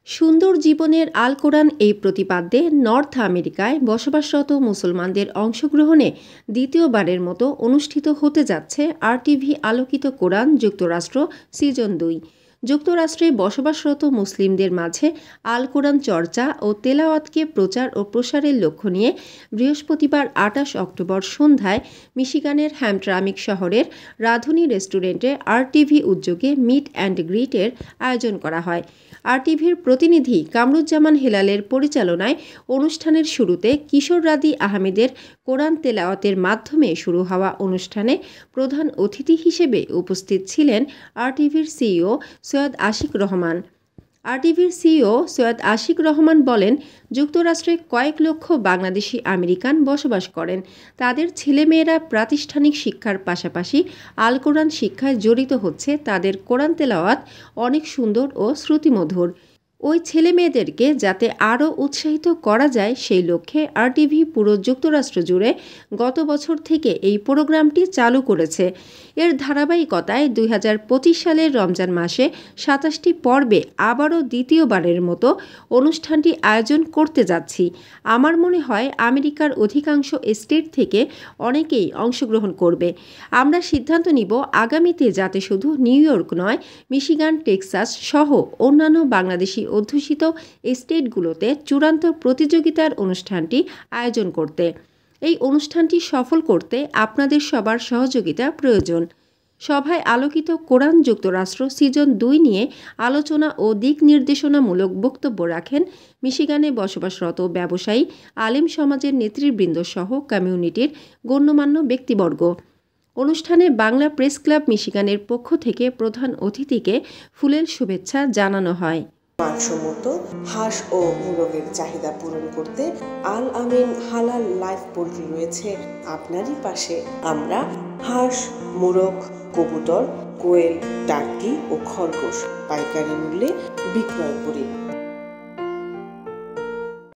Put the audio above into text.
সুন্দর জীবনের আল কোরআন এই প্রতিপাদ্যে নর্থ আমেরিকায় বসবাসরত মুসলমানদের অংশগ্রহণে দ্বিতীয়বারের মতো অনুষ্ঠিত হতে যাচ্ছে RTV আলোকিত কোরআন যুক্তরাষ্ট্র সিজন ২। যুক্তরাষ্ট্রে বসবাসরত মুসলিমদের মাঝে আল কোরআন চর্চা ও তেলাওয়াতকে প্রচার ও প্রসারের লক্ষ্য নিয়ে বৃহস্পতিবার ২৮ অক্টোবর সন্ধ্যায় মিশিগানের হ্যামট্রামিক শহরের রাঁধুনি রেস্টুরেন্টে RTV উদ্যোগে মিট অ্যান্ড গ্রিটের আয়োজন করা হয়। RTVর প্রতিনিধি কামরুজ্জামান হেলালের পরিচালনায় অনুষ্ঠানের শুরুতে কিশোর রাদি আহমেদের কোরআন তেলাওয়াতের মাধ্যমে শুরু হওয়া অনুষ্ঠানে প্রধান অতিথি হিসেবে উপস্থিত ছিলেন RTVর সিইও সৈয়দ আশিক রহমান। RTVর সিইও সৈয়দ আশিক রহমান বলেন, যুক্তরাষ্ট্রে কয়েক লক্ষ বাংলাদেশি আমেরিকান বসবাস করেন। তাদের ছেলেমেয়েরা প্রাতিষ্ঠানিক শিক্ষার পাশাপাশি আল কোরআন শিক্ষায় জড়িত হচ্ছে। তাদের কোরআন তেলাওয়াত অনেক সুন্দর ও শ্রুতিমধুর। ওই ছেলেমেয়েদেরকে যাতে আরও উৎসাহিত করা যায় সেই লক্ষ্যে RTV পুরো যুক্তরাষ্ট্র জুড়ে গত বছর থেকে এই প্রোগ্রামটি চালু করেছে। এর ধারাবাহিকতায় ২০২৫ সালের রমজান মাসে ২৭টি পর্বে আবারও দ্বিতীয়বারের মতো অনুষ্ঠানটি আয়োজন করতে যাচ্ছি। আমার মনে হয় আমেরিকার অধিকাংশ স্টেট থেকে অনেকেই অংশগ্রহণ করবে। আমরা সিদ্ধান্ত নিব আগামীতে যাতে শুধু নিউ ইয়র্ক নয়, মিশিগান, টেক্সাস সহ অন্যান্য বাংলাদেশি অধ্যুষিত স্টেটগুলোতে চূড়ান্ত প্রতিযোগিতার অনুষ্ঠানটি আয়োজন করতে। এই অনুষ্ঠানটি সফল করতে আপনাদের সবার সহযোগিতা প্রয়োজন। সভায় আলোকিত কোরআন যুক্তরাষ্ট্র সিজন ২ নিয়ে আলোচনা ও দিক নির্দেশনামূলক বক্তব্য রাখেন মিশিগানে বসবাসরত ব্যবসায়ী, আলেম সমাজের নেতৃবৃন্দ সহ কমিউনিটির গণ্যমান্য ব্যক্তিবর্গ। অনুষ্ঠানে বাংলা প্রেস ক্লাব মিশিগানের পক্ষ থেকে প্রধান অতিথিকে ফুলেল শুভেচ্ছা জানানো হয়। মানসম্মত হাঁস ও মুরগের চাহিদা পূরণ করতে আল আমিন হালাল লাইফ পোল্ট্রি রয়েছে আপনারই পাশে। আমরা হাঁস, মুরগ, কবুতর, কোয়েল, টার্কি ও খরগোশ পাইকারি মূল্যে বিক্রয় করি।